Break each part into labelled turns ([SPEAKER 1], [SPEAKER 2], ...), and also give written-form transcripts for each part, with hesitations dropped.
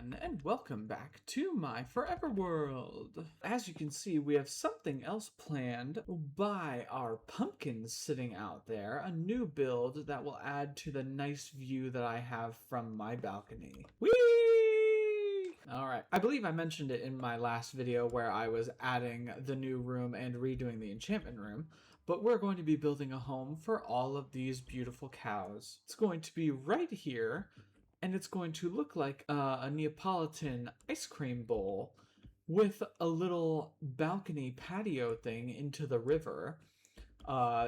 [SPEAKER 1] everyone, and welcome back to my forever world. As you can see, we have something else planned by our pumpkins sitting out there, a new build that will add to the nice view that I have from my balcony. Whee! Alright, I believe I mentioned it in my last video where I was adding the new room and redoing the enchantment room, but we're going to be building a home for all of these beautiful cows. It's going to be right here, and it's going to look like a Neapolitan ice cream bowl with a little balcony patio thing into the river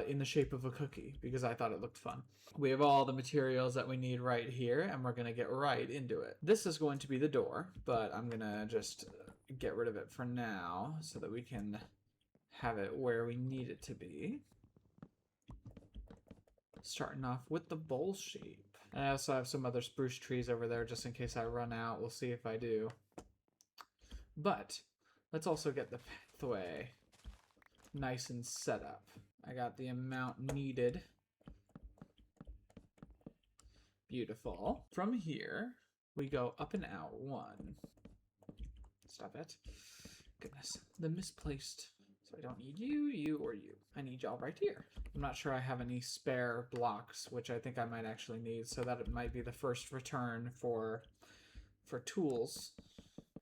[SPEAKER 1] in the shape of a cookie, because I thought it looked fun. We have all the materials that we need right here, and we're going to get right into it. This is going to be the door, but I'm going to just get rid of it for now so that we can have it where we need it to be. Starting off with the bowl shape. And I also have some other spruce trees over there just in case I run out. We'll see if I do. But let's also get the pathway nice and set up. I got the amount needed. Beautiful. From here, we go up and out. One. Stop it. Goodness. The misplaced. So I don't need you, you, or you. I need y'all right here. I'm not sure I have any spare blocks, which I think I might actually need, so that it might be the first return for tools.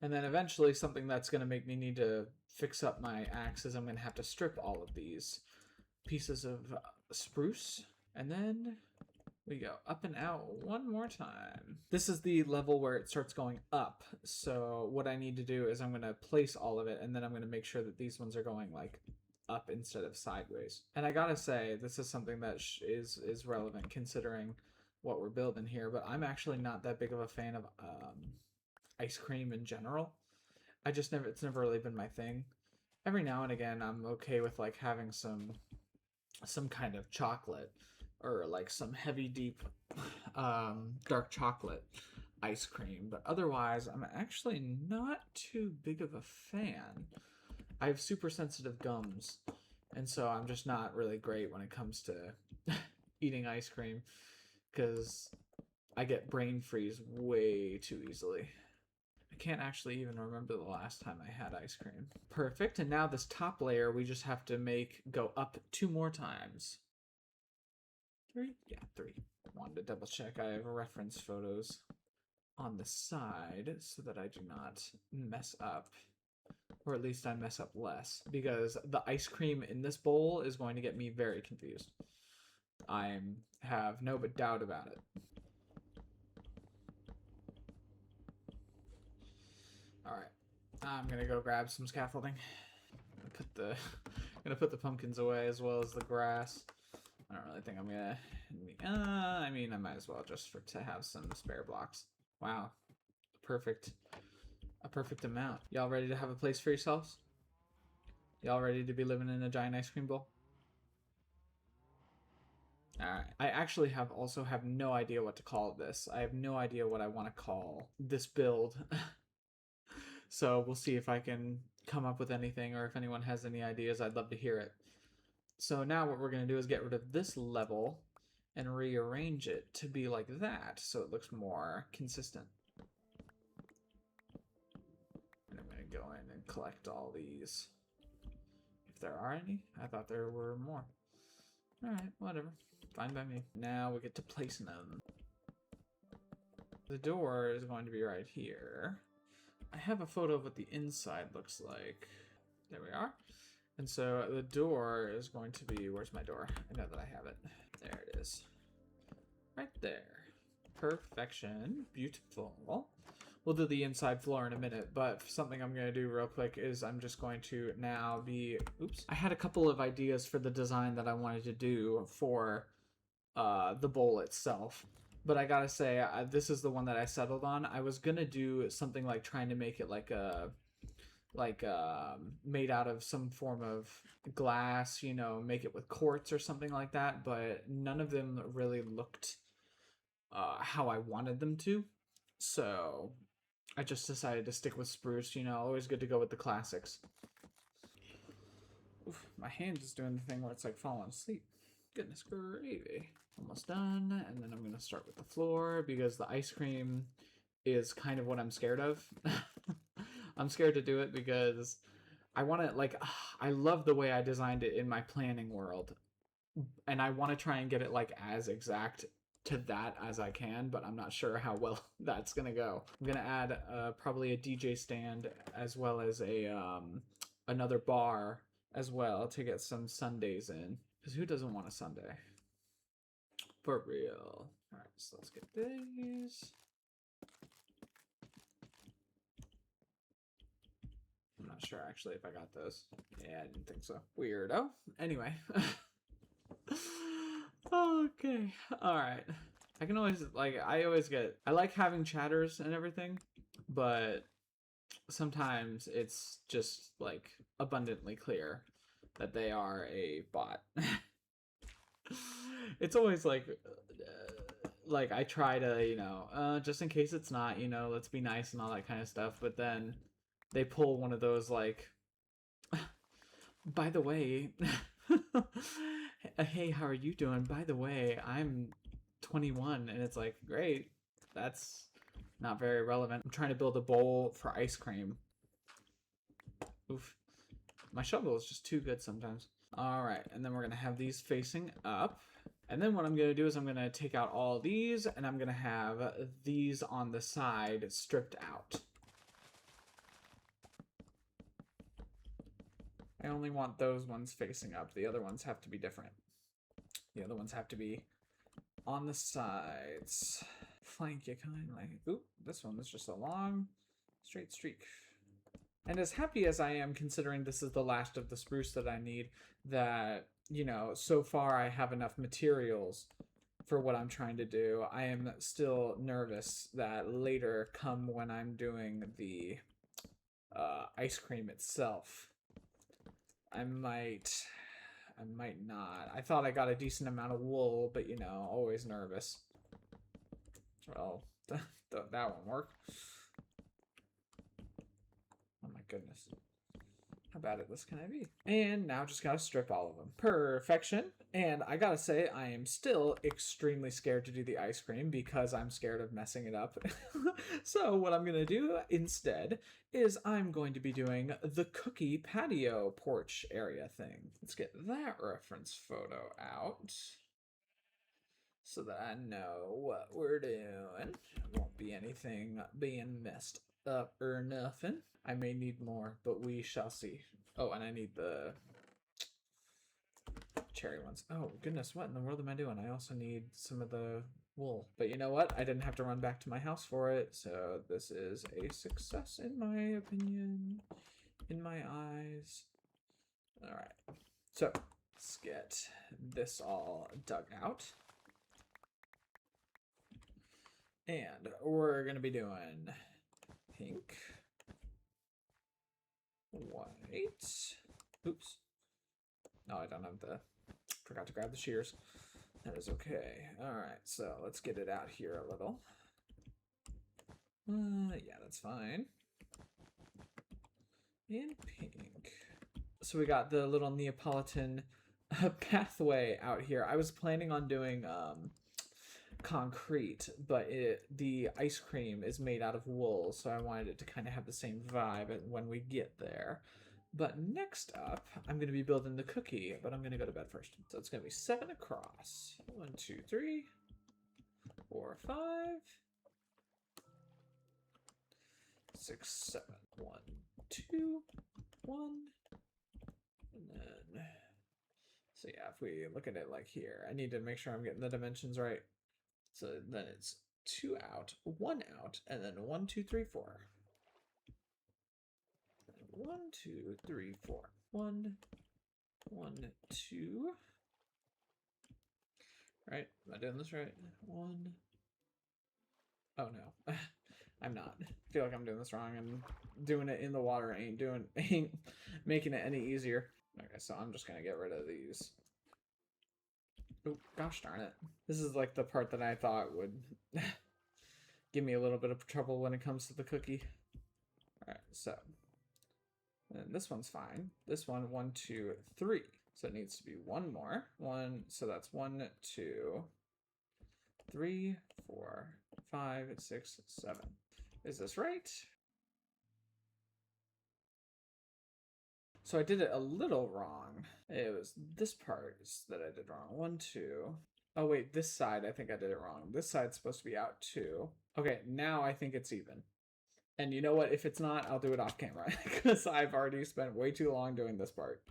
[SPEAKER 1] And then eventually something that's going to make me need to fix up my axe is I'm going to have to strip all of these pieces of spruce. And then we go up and out one more time. This is the level where it starts going up. So what I need to do is I'm going to place all of it, and then I'm going to make sure that these ones are going like up instead of sideways. And I gotta say, this is something that is relevant considering what we're building here, but I'm actually not that big of a fan of ice cream in general. It's never really been my thing. Every now and again, I'm okay with like having some kind of chocolate, or like some heavy, deep, dark chocolate ice cream. But otherwise, I'm actually not too big of a fan. I have super sensitive gums, and so I'm just not really great when it comes to eating ice cream, because I get brain freeze way too easily. I can't actually even remember the last time I had ice cream. Perfect, and now this top layer we just have to make go up 2 more times. 3? Yeah, 3. Wanted to double check. I have reference photos on the side so that I do not mess up. Or at least I mess up less, because the ice cream in this bowl is going to get me very confused. I have no doubt about it. Alright, I'm gonna go grab some scaffolding. I'm gonna put the pumpkins away as well as the grass. I don't really think I'm gonna... I mean, I might as well just to have some spare blocks. Wow. Perfect. A perfect amount. Y'all ready to have a place for yourselves? Y'all ready to be living in a giant ice cream bowl? Alright. I actually also have no idea what to call this. I have no idea what I want to call this build. So we'll see if I can come up with anything, or if anyone has any ideas, I'd love to hear it. So now what we're going to do is get rid of this level and rearrange it to be like that, so it looks more consistent. And I'm going to go in and collect all these. If there are any. I thought there were more. Alright, whatever. Fine by me. Now we get to placing them. The door is going to be right here. I have a photo of what the inside looks like. There we are. And so the door is going to be... Where's my door? I know that I have it. There it is. Right there. Perfection. Beautiful. We'll do the inside floor in a minute, but something I'm going to do real quick is I'm just going to now be... Oops. I had a couple of ideas for the design that I wanted to do for the bowl itself. But I gotta say, this is the one that I settled on. I was going to do something like trying to make it like made out of some form of glass, you know, make it with quartz or something like that, but none of them really looked how I wanted them to. So I just decided to stick with spruce, you know, always good to go with the classics. Oof, my hand is doing the thing where it's like falling asleep. Goodness gravy. Almost done, and then I'm going to start with the floor, because the ice cream is kind of what I'm scared of. I'm scared to do it because I want to, like, I love the way I designed it in my planning world, and I want to try and get it like as exact to that as I can, but I'm not sure how well that's gonna go. I'm gonna add probably a DJ stand as well as a another bar as well to get some Sundays in, because who doesn't want a Sunday? For real. All right, so let's get these. I'm not sure actually if I got those. Yeah, I didn't think so. Weirdo. Anyway. Okay. All right. I can always, like, I like having chatters and everything, but sometimes it's just, like, abundantly clear that they are a bot. It's always like I try to, just in case it's not, let's be nice and all that kind of stuff, but then they pull one of those, like, by the way, hey, how are you doing? By the way, I'm 21, and it's like, great, that's not very relevant. I'm trying to build a bowl for ice cream. Oof. My shovel is just too good sometimes. All right, and then we're gonna have these facing up. And then what I'm gonna do is I'm gonna take out all these, and I'm gonna have these on the side stripped out. I only want those ones facing up. The other ones have to be different. The other ones have to be on the sides. Flank you kindly. Oop, this one is just a long, straight streak. And as happy as I am, considering this is the last of the spruce that I need, that, so far I have enough materials for what I'm trying to do, I am still nervous that later, come when I'm doing the ice cream itself, I might not. I thought I got a decent amount of wool, but, always nervous. Well, that won't work. Oh my goodness. How bad at this can I be? And now just gotta strip all of them. Perfection. And I gotta say, I am still extremely scared to do the ice cream because I'm scared of messing it up. So what I'm gonna do instead is I'm going to be doing the cookie patio porch area thing. Let's get that reference photo out so that I know what we're doing. Won't be anything being messed up or nothing. I may need more, but we shall see. Oh, and I need the cherry ones. Oh, goodness, what in the world am I doing? I also need some of the wool. But you know what? I didn't have to run back to my house for it, so this is a success in my opinion, in my eyes. All right, so let's get this all dug out. And we're going to be doing pink, white. Oops. No, I don't have forgot to grab the shears. That is okay. All right, so let's get it out here a little. Yeah, that's fine. And pink. So we got the little Neapolitan pathway out here. I was planning on doing concrete, but the ice cream is made out of wool, so I wanted it to kind of have the same vibe when we get there. But next up, I'm going to be building the cookie, but I'm going to go to bed first. So it's going to be 7 across. 1, 2, 3, 4, 5, 6, 7. 1, 2, 1, and then. So yeah, if we look at it like here, I need to make sure I'm getting the dimensions right. So then it's 2 out, 1 out, and then 1, 2, 3, 4. 1, 2, 3, 4. 1, 1, 2. Right? Am I doing this right? 1. Oh no, I'm not. I feel like I'm doing this wrong, and doing it in the water ain't making it any easier. Okay, so I'm just gonna get rid of these. Oh, gosh darn it. This is like the part that I thought would give me a little bit of trouble when it comes to the cookie. All right, so and this one's fine. This one, 1, 2, 3. So it needs to be one more. So that's 1, 2, 3, 4, 5, 6, 7. Is this right? So I did it a little wrong. It was this part that I did wrong. 1, 2. Oh wait, this side I think I did it wrong. This side's supposed to be out 2. Okay, now I think it's even. And you know what? If it's not, I'll do it off camera because I've already spent way too long doing this part.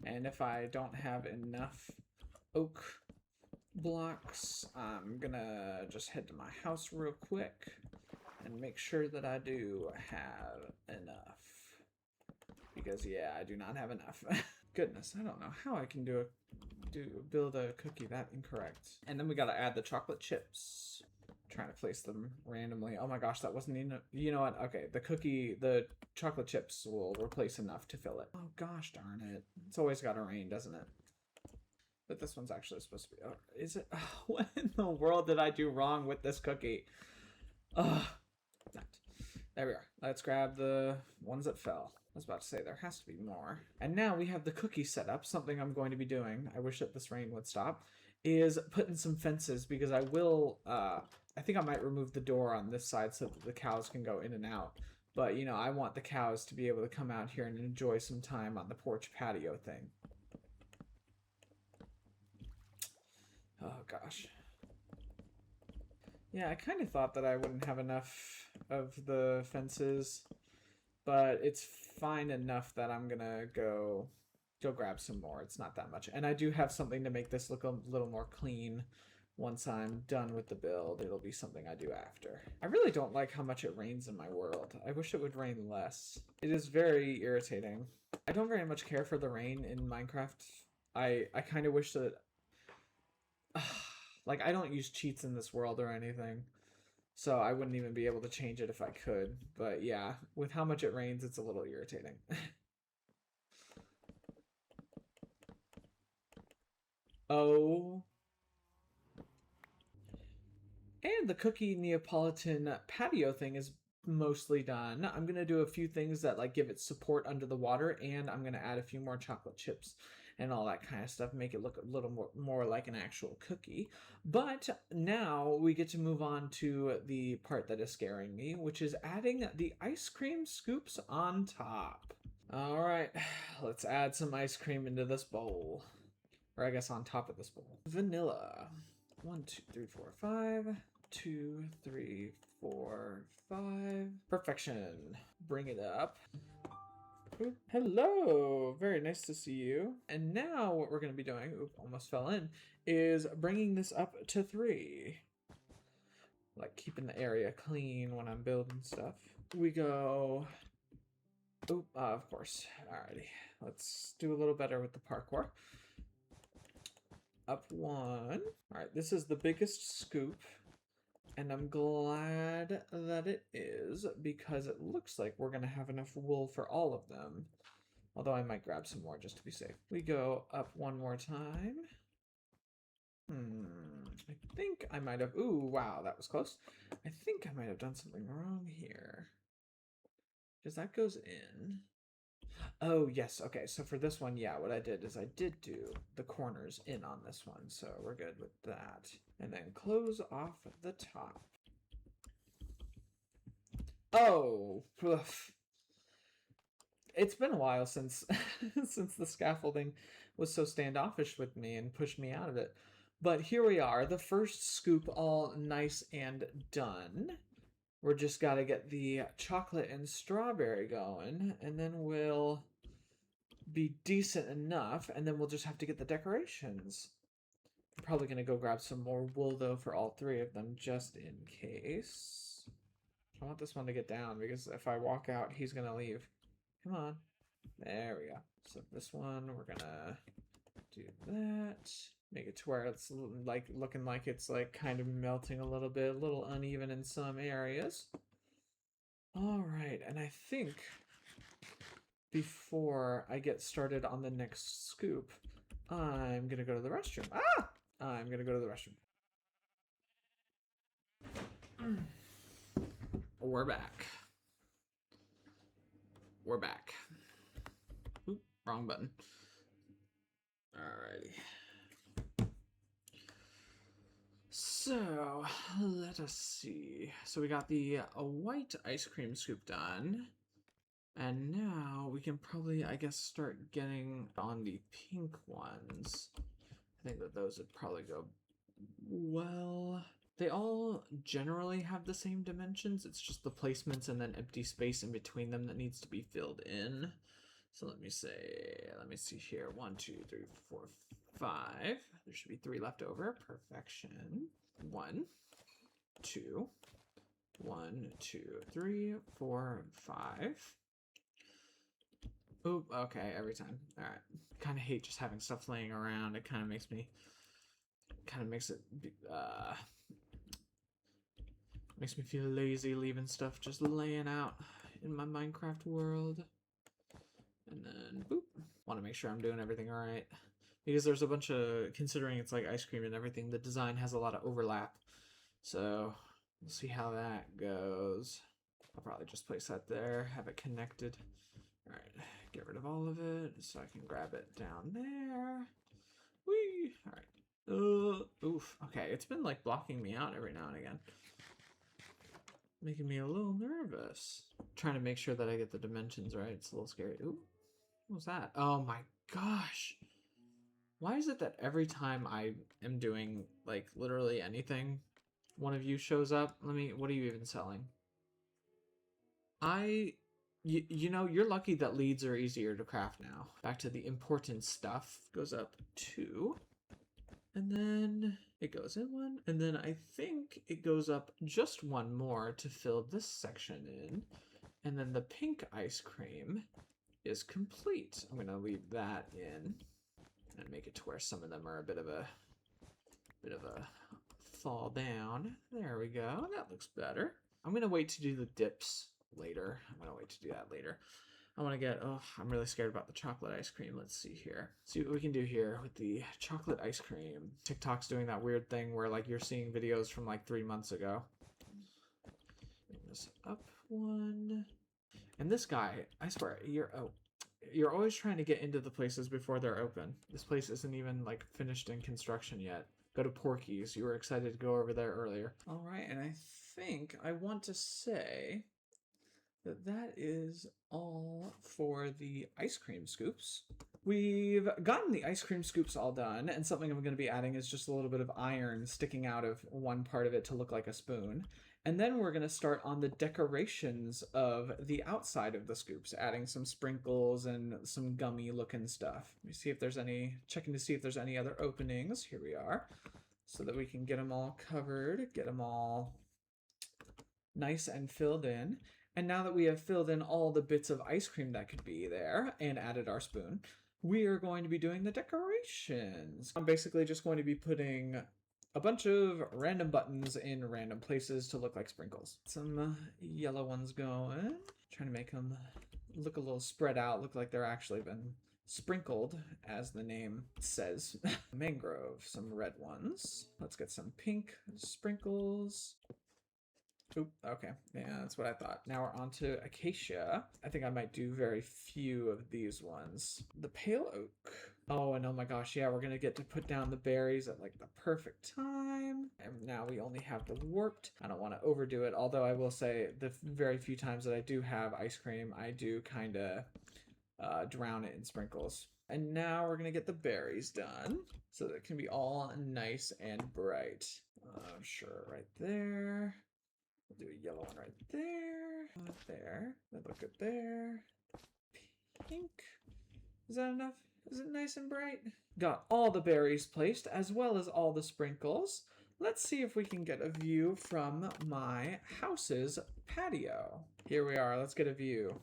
[SPEAKER 1] And if I don't have enough oak blocks, I'm gonna just head to my house real quick and make sure that I do have enough. Because yeah, I do not have enough. Goodness, I don't know how I can build a cookie that incorrect. And then we gotta add the chocolate chips. Trying to place them randomly. Oh my gosh, that wasn't even, you know what? Okay, the chocolate chips will replace enough to fill it. Oh gosh darn it. It's always gotta rain, doesn't it? But this one's actually supposed to be, oh, is it? Oh, what in the world did I do wrong with this cookie? Oh, there we are. Let's grab the ones that fell. I was about to say there has to be more. And now we have the cookie set up. Something I'm going to be doing, I wish that this rain would stop, is putting some fences because I will, I think I might remove the door on this side so that the cows can go in and out. But, you know, I want the cows to be able to come out here and enjoy some time on the porch patio thing. Oh, gosh. Yeah, I kind of thought that I wouldn't have enough of the fences, but it's fine enough that I'm gonna go grab some more. It's not that much. And I do have something to make this look a little more clean. Once I'm done with the build, it'll be something I do after. I really don't like how much it rains in my world. I wish it would rain less. It is very irritating. I don't very much care for the rain in Minecraft. I kind of wish that... like, I don't use cheats in this world or anything. So I wouldn't even be able to change it if I could. But yeah, with how much it rains, it's a little irritating. Oh... And the cookie Neapolitan patio thing is mostly done. I'm going to do a few things that like give it support under the water, and I'm going to add a few more chocolate chips and all that kind of stuff, make it look a little more like an actual cookie. But now we get to move on to the part that is scaring me, which is adding the ice cream scoops on top. All right, let's add some ice cream into this bowl. Or I guess on top of this bowl. Vanilla. 1, 2, 3, 4, 5. 2, 3, 4, 5. Perfection. Bring it up. Oop. Hello. Very nice to see you. And now what we're going to be doing, oop, almost fell in, is bringing this up to 3. Like keeping the area clean when I'm building stuff. We go... Oop, of course. Alrighty. Let's do a little better with the parkour. Up 1. All right, this is the biggest scoop, and I'm glad that it is because it looks like we're gonna have enough wool for all of them. Although I might grab some more just to be safe. We go up 1 more time. I think I might have, ooh, wow, that was close. I think I might have done something wrong here. Because that goes in. Oh, yes. Okay, so for this one, yeah, what I did is I did do the corners in on this one, so we're good with that. And then close off the top. Oh, oof. It's been a while since since the scaffolding was so standoffish with me and pushed me out of it. But here we are, the first scoop all nice and done. We're just got to get the chocolate and strawberry going, and then we'll be decent enough, and then we'll just have to get the decorations. I'm probably going to go grab some more wool, though, for all 3 of them, just in case. I want this one to get down, because if I walk out, he's going to leave. Come on. There we go. So this one, we're going to do that. Make it to where it's like looking like it's like kind of melting a little bit, a little uneven in some areas. All right, and I think before I get started on the next scoop, I'm gonna go to the restroom. Ah! I'm gonna go to the restroom. We're back. We're back. Oop, wrong button. Alrighty. So, let us see. So we got the white ice cream scoop done. And now we can probably, I guess, start getting on the pink ones. I think that those would probably go well. They all generally have the same dimensions. It's just the placements and then empty space in between them that needs to be filled in. So let me see here. 1, 2, 3, 4, 5. There should be 3 left over. Perfection. 1, 2, 1, 2, 3, 4, 5. Oop, okay, every time. All right. Kind of hate just having stuff laying around. It kind of makes it makes me feel lazy leaving stuff just laying out in my Minecraft world. And then boop. Want to make sure I'm doing everything all right, because there's a bunch of, considering it's like ice cream and everything, the design has a lot of overlap. So we'll see how that goes. I'll probably just place that there, have it connected. All right, get rid of all of it so I can grab it down there. Whee! All right. Oof. Okay, it's been like blocking me out every now and again, making me a little nervous. Trying to make sure that I get the dimensions right. It's a little scary. Ooh, what was that? Oh my gosh. Why is it that every time I am doing like literally anything, one of you shows up? What are you even selling? You know, you're lucky that leads are easier to craft now. Back to the important stuff. Goes up 2. And then it goes in 1. And then I think it goes up just 1 more to fill this section in. And then the pink ice cream is complete. I'm going to leave that in and make it to where some of them are a bit of a fall down. There we go. That looks better. I'm going to wait to do the dips later. I want to get, I'm really scared about the chocolate ice cream. Let's see here. See what we can do here with the chocolate ice cream. TikTok's doing that weird thing where like you're seeing videos from like 3 months ago. Bring this up 1. And this guy, I swear, you're always trying to get into the places before they're open. This place isn't even like finished in construction yet. Go to Porky's. You were excited to go over there earlier. All right, and I think I want to say that is all for the ice cream scoops. We've gotten the ice cream scoops all done, and something I'm going to be adding is just a little bit of iron sticking out of one part of it to look like a spoon. And then we're going to start on the decorations of the outside of the scoops, adding some sprinkles and some gummy looking stuff. Let me see if there's checking to see if there's any other openings. Here we are. So that we can get them all covered, get them all nice and filled in. And now that we have filled in all the bits of ice cream that could be there and added our spoon, we are going to be doing the decorations. I'm basically just going to be putting a bunch of random buttons in random places to look like sprinkles. Some yellow ones going. Trying to make them look a little spread out, look like they're actually been sprinkled, as the name says. Mangrove, some red ones. Let's get some pink sprinkles. Oop, okay. Yeah, that's what I thought. Now we're on to acacia. I think I might do very few of these ones. The pale oak. Oh, and oh my gosh, yeah, we're gonna get to put down the berries at like the perfect time. And now we only have the warped. I don't want to overdo it, although I will say the very few times that I do have ice cream, I do kind of drown it in sprinkles. And now we're gonna get the berries done so that it can be all nice and bright. Sure, right there. We'll do a yellow one right there. There. That look good there. Pink. Is that enough? Is it nice and bright? Got all the berries placed as well as all the sprinkles. Let's see if we can get a view from my house's patio. Here we are. Let's get a view.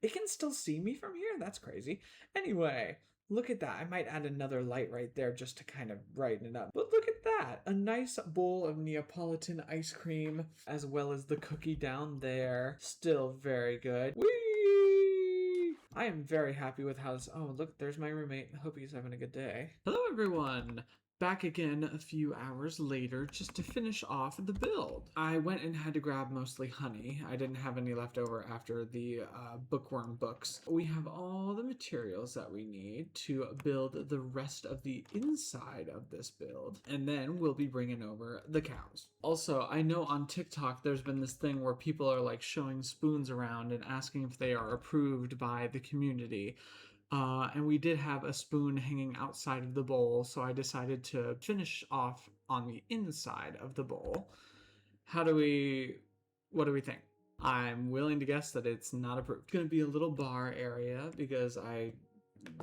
[SPEAKER 1] It can still see me from here? That's crazy. Anyway, look at that. I might add another light right there just to kind of brighten it up. But look at that. A nice bowl of Neapolitan ice cream as well as the cookie down there. Still very good. Whee! I am very happy with how this... Oh, look, there's my roommate. I hope he's having a good day. Hello, everyone. Back again a few hours later just to finish off the build. I went and had to grab mostly honey. I didn't have any left over after the bookworm books. We have all the materials that we need to build the rest of the inside of this build, and then we'll be bringing over the cows. Also, I know on TikTok there's been this thing where people are like showing spoons around and asking if they are approved by the community. And we did have a spoon hanging outside of the bowl, so I decided to finish off on the inside of the bowl. What do we think? I'm willing to guess that it's not approved. It's gonna be a little bar area because I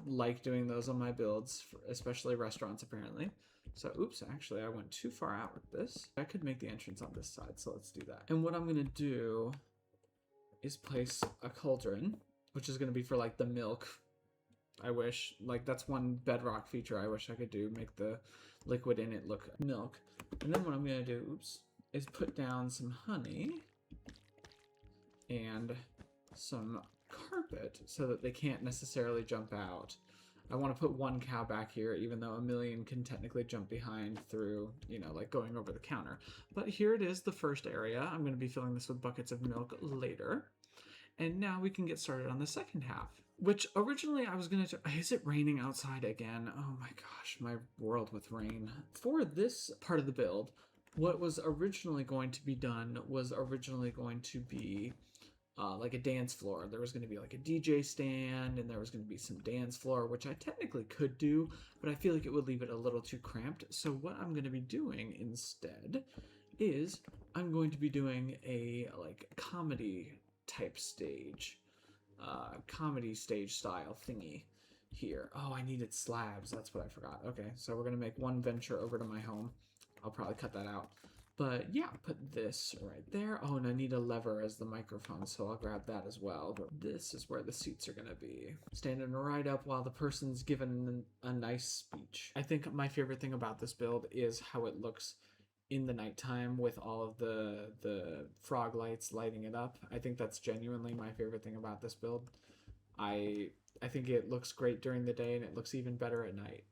[SPEAKER 1] like doing those on my builds, especially restaurants apparently. So, oops, actually I went too far out with this. I could make the entrance on this side, so let's do that. And what I'm gonna do is place a cauldron, which is gonna be for like the milk. I wish, like, that's one bedrock feature I wish I could do, make the liquid in it look milk. And then what I'm gonna do, oops, is put down some honey and some carpet so that they can't necessarily jump out. I want to put one cow back here, even though a million can technically jump behind through, you know, like going over the counter. But here it is, the first area. I'm going to be filling this with buckets of milk later. And now we can get started on the second half, which originally I was going to... Is it raining outside again? Oh my gosh, my world with rain. For this part of the build, what was originally going to be done was originally going to be like a dance floor. There was going to be like a DJ stand, and there was going to be some dance floor, which I technically could do, but I feel like it would leave it a little too cramped. So what I'm going to be doing instead is I'm going to be doing a like comedy type stage, comedy stage style thingy here. Oh, I needed slabs. That's what I forgot. Okay, so we're going to make one venture over to my home. I'll probably cut that out. But yeah, put this right there. Oh, and I need a lever as the microphone, so I'll grab that as well. But this is where the seats are gonna be. Standing right up while the person's giving a nice speech. I think my favorite thing about this build is how it looks in the nighttime with all of the frog lights lighting it up. I think that's genuinely my favorite thing about this build. I think it looks great during the day, and it looks even better at night.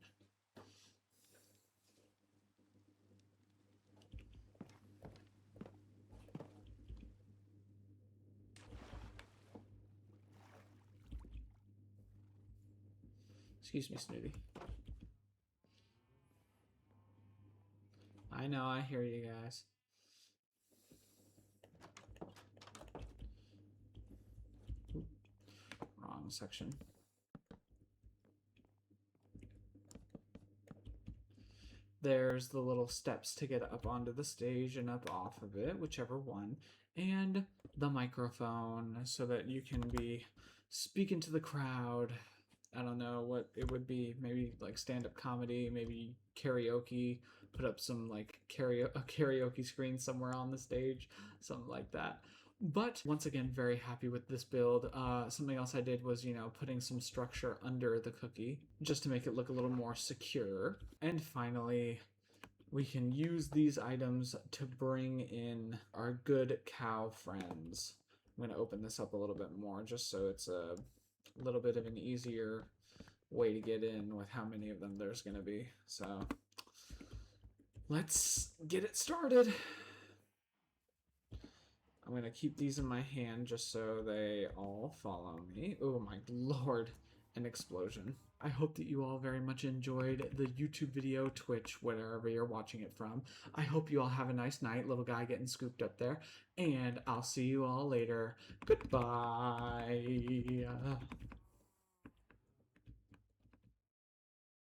[SPEAKER 1] Excuse me, Snooty. I know, I hear you guys. Oop, wrong section. There's the little steps to get up onto the stage and up off of it, whichever one, and the microphone so that you can be speaking to the crowd. I don't know what it would be, maybe like stand-up comedy, maybe karaoke, put up some like a karaoke screen somewhere on the stage, something like that. But once again, very happy with this build. Something else I did was, you know, putting some structure under the cookie just to make it look a little more secure. And finally, we can use these items to bring in our good cow friends. I'm going to open this up a little bit more just so it's a little bit of an easier way to get in with how many of them there's going to be. So let's get it started. I'm going to keep these in my hand just so they all follow me. Oh my lord, an explosion. I hope that you all very much enjoyed the YouTube video, Twitch, wherever you're watching it from. I hope you all have a nice night, little guy getting scooped up there. And I'll see you all later. Goodbye.